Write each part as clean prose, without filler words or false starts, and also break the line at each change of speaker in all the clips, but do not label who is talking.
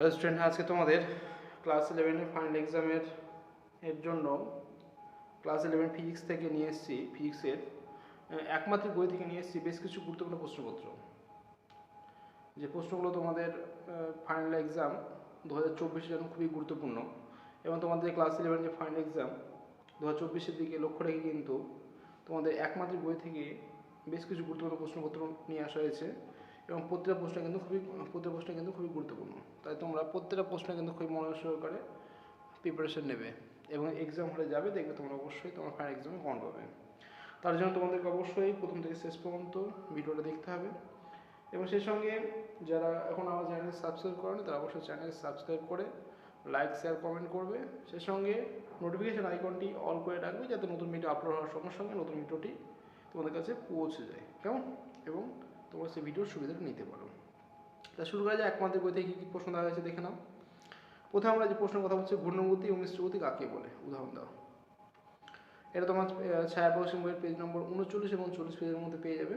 Student, আজকে তোমাদের class 11 final এক্সামের জন্য ক্লাস 11 ফিজিক্স থেকে নিয়ে এসেছি। ফিজিক্সের একমাত্রিক বই থেকে নিয়ে এসেছি বেশ কিছু গুরুত্বপূর্ণ প্রশ্নপত্র। যে প্রশ্নগুলো তোমাদের ফাইনাল এক্সাম 2024 জন্য খুবই গুরুত্বপূর্ণ, এবং তোমাদের ক্লাস 11 যে ফাইনাল এক্সাম 2024-এর দিকে লক্ষ্য রেখে কিন্তু তোমাদের একমাত্রিক বই থেকে বেশ কিছু গুরুত্বপূর্ণ প্রশ্নপত্র নিয়ে আসা হয়েছে, এবং প্রত্যেকটা প্রশ্ন কিন্তু খুবই গুরুত্বপূর্ণ। তাই তোমরা প্রত্যেকটা প্রশ্ন কিন্তু খুবই মনোযোগ সহকারে প্রিপারেশন নেবে, এবং এক্সাম হলে যাবে, দেখবে তোমরা অবশ্যই তোমার ফাইনাল এক্সামে কমন পাবে। তার জন্য তোমাদেরকে অবশ্যই প্রথম থেকে শেষ পর্যন্ত ভিডিওটা দেখতে হবে, এবং সেই সঙ্গে যারা এখন আমার চ্যানেল সাবস্ক্রাইব করেনি তারা অবশ্যই চ্যানেল সাবস্ক্রাইব করে লাইক, শেয়ার, কমেন্ট করবে। সেই সঙ্গে নোটিফিকেশান আইকনটি অল করে রাখবে, যাতে নতুন ভিডিও আপলোড হওয়ার সঙ্গে সঙ্গে নতুন ভিডিওটি তোমাদের কাছে পৌঁছে যায়, কেমন? এবং তোমরা সেই ভিডিওর সুবিধাটা নিতে পারো। তা শুরু করা যায় একমাত্রিক বই থেকে কী কী প্রশ্ন দেওয়া হয়েছে দেখে নাও। প্রথমে আমরা যে প্রশ্নের কথা বলছি, ঘূর্ণগতি ও মিশ্র গতি কাকে বলে? উদাহরণ দাও। এটা তোমার ছায়া প্রকাশন বইয়ের পেজ নম্বর 39 এবং 40 পেজের মধ্যে পেয়ে যাবে।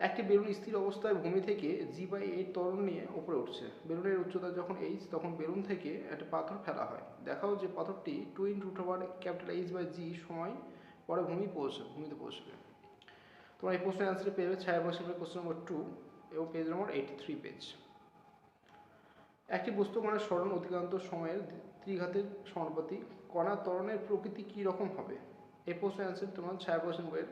একটি বেলুন স্থির অবস্থায় ভূমি থেকে g/8 ত্বরণ নিয়ে উপরে উঠছে। বেলুনের উচ্চতা যখন h, তখন বেলুন থেকে একটা পাথর ফেলা হয়। দেখাও যে পাথরটি 2 × H/g সময় পরে ভূমিতে পৌঁছবে। তোমার এই প্রশ্নের অ্যান্সারটি পেয়ে যাবে ছায়া প্রকাশন বইয়ের কোশ্চেন নম্বর 2 এবং পেজ নম্বর 83 পেজ। একটি বস্তু কণার সরণ অতিক্রান্ত সময়ের ত্রিঘাতের সমানুপাতিক। কণা ত্বরণের প্রকৃতি কী রকম হবে? এই প্রশ্নের অ্যান্সার তোমার ছায়া প্রকাশন বইয়ের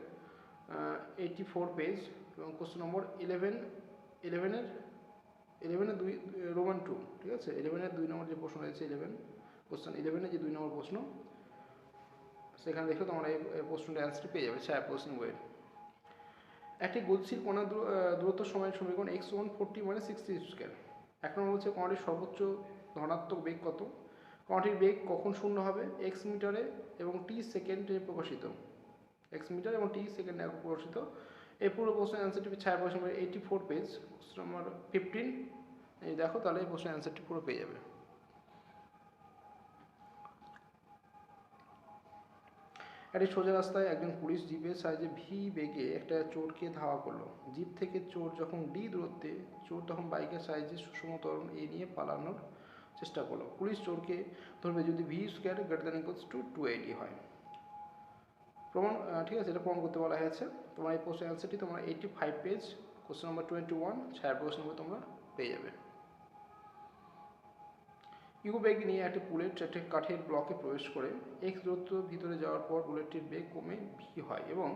84 পেজ এবং কোশ্চেন নম্বর 11-এর 2 রোমান 2, ঠিক আছে? 11-এর 2 নম্বর যে প্রশ্ন রয়েছে, কোশ্চেন 11-এর যে 2 নম্বর প্রশ্ন, সেখানে দেখলে তোমরা এই প্রশ্নটার অ্যান্সারটি পেয়ে যাবে ছায়া প্রকাশন বইয়ের। একটি গতিশীল কণার দূরত্ব সময়ের সমীকরণ x = 40 - 60²। এক নম্বর হচ্ছে কণাটির সর্বোচ্চ ধনাত্মক বেগ কত? কণাটির বেগ কখন শূন্য হবে? x মিটারে এবং t সেকেন্ডে প্রকাশিত। x মিটার এবং t সেকেন্ডে প্রকাশিত। এই পুরো প্রশ্নের অ্যান্সারটি ছায়া প্রকাশন বইয়ের 84 পেজ, কোশ্চেন নম্বর 15। এই দেখো, তাহলে এই প্রশ্নের অ্যান্সারটি পুরো পেয়ে যাবে। একটি সোজা রাস্তায় একজন পুলিশ জিপের সাহায্যে ভি বেগে একটা চোরকে ধাওয়া করলো। জিপ থেকে চোর যখন ডি দূরত্বে, চোর তখন বাইকের সাহায্যে সুষম ত্বরণ এ নিয়ে পালানোর চেষ্টা করলো। পুলিশ চোরকে ধরবে যদি v² > 280 হয়। প্রমাণ, ঠিক আছে, এটা প্রমাণ করতে বলা হয়েছে। তোমার এই প্রশ্নের অ্যান্সারটি তোমার 85 পেজ, কোশ্চেন নম্বর 21, ছায়া প্রশ্ন নম্বর তোমরা পেয়ে যাবে। ইউ বেগ নিয়ে একটি বুলেট একটি কাঠের ব্লকে প্রবেশ করে x দূরত্ব ভিতরে যাওয়ার পর বুলেটটির বেগ কমে v হয়, এবং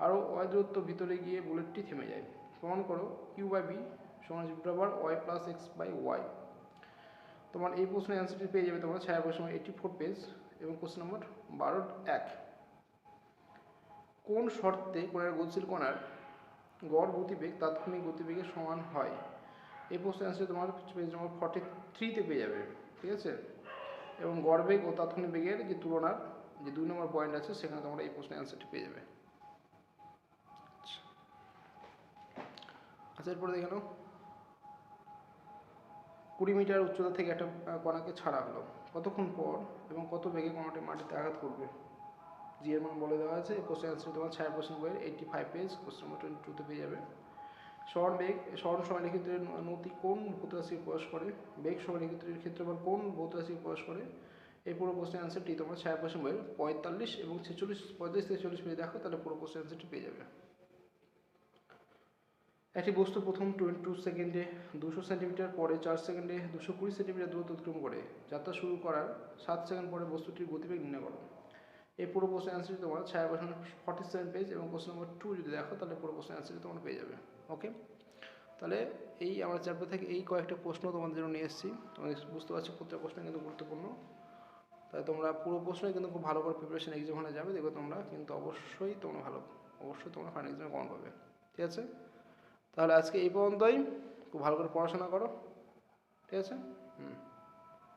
আরও y দূরত্ব ভিতরে গিয়ে বুলেটটি থেমে যায়। প্রমাণ করো u/v = y + x/y। তোমার এই প্রশ্নের অ্যান্সারটি পেয়ে যাবে তোমরা ছায়া প্রশ্ন 84 পেজ এবং কোশ্চেন নম্বর 12-1। কোন শর্তে কোণের গতিশীল কণার গড় গতিবেগ তাৎক্ষণিক গতিবেগের সমান হয়? এই প্রশ্নের অ্যান্সার তোমার পেজ নম্বর 43-তে পেয়ে যাবে, ঠিক আছে? এবং গড় বেগ ও তাৎক্ষণিক বেগের যে তুলনার যে 2 নম্বর পয়েন্ট আছে, সেখানে তোমরা এই প্রশ্নের অ্যান্সারটি পেয়ে যাবে। আচ্ছা, এরপরে দেখে নাও। 20 মিটার উচ্চতা থেকে একটা কণাকে ছাড়া হলো। কতক্ষণ পর এবং কত বেগে কণাটি মাটিতে আঘাত করবে? জি এর মান বলে দেওয়া আছে। এই প্রশ্নের অ্যান্সার তোমার ছায়া প্রশ্ন বইয়ের 85 পেজ, কোশ্চেন নম্বর 22-তে পেয়ে যাবে। সরণ সমালিখিত্রের নতি কোন ভৌত রাশি প্রকাশ করে? বেগ সমালিখিত্রের ক্ষেত্রফল কোন ভৌত রাশি প্রকাশ করে? এই পুরো প্রশ্নের অ্যান্সারটি তোমরা ছায়া প্রশ্ন বইয়ের 45 এবং 45 থেকে 40 পেজে দেখো, তাহলে পুরো প্রশ্নের অ্যান্সারটি পেয়ে যাবে। একটি বস্তু প্রথম 22 সেকেন্ডে 200 সেন্টিমিটার, পরে 4 সেকেন্ডে 220 সেন্টিমিটার দূরত্ব অতিক্রম করে। যাত্রা শুরু করার 7 সেকেন্ড পরে বস্তুটির গতিবেগ নির্ণয় করো। এই পুরো প্রশ্নের অ্যান্সারটি তোমার ছায়া প্রশ্ন 47 পেজ এবং কোশ্চেন নম্বর 2 যদি দেখো, তাহলে পুরো প্রশ্নের অ্যান্সারটি তোমরা পেয়ে যাবে। ওকে, তাহলে এই আমার চ্যাপ্টার থেকে এই কয়েকটা প্রশ্ন তোমাদের জন্য নিয়ে এসেছি। তোমাদের বুঝতে পারছি প্রত্যেকটা প্রশ্ন কিন্তু গুরুত্বপূর্ণ, তাই তোমরা পুরো প্রশ্নই কিন্তু খুব ভালো করে প্রিপারেশন এক্সাম হলে যাবে, দেখবে তোমরা কিন্তু অবশ্যই তোমরা ফাইনাল এক্সামে কমন পাবে, ঠিক আছে? তাহলে আজকে এই পর্যন্তই। খুব ভালো করে পড়াশোনা করো, ঠিক আছে?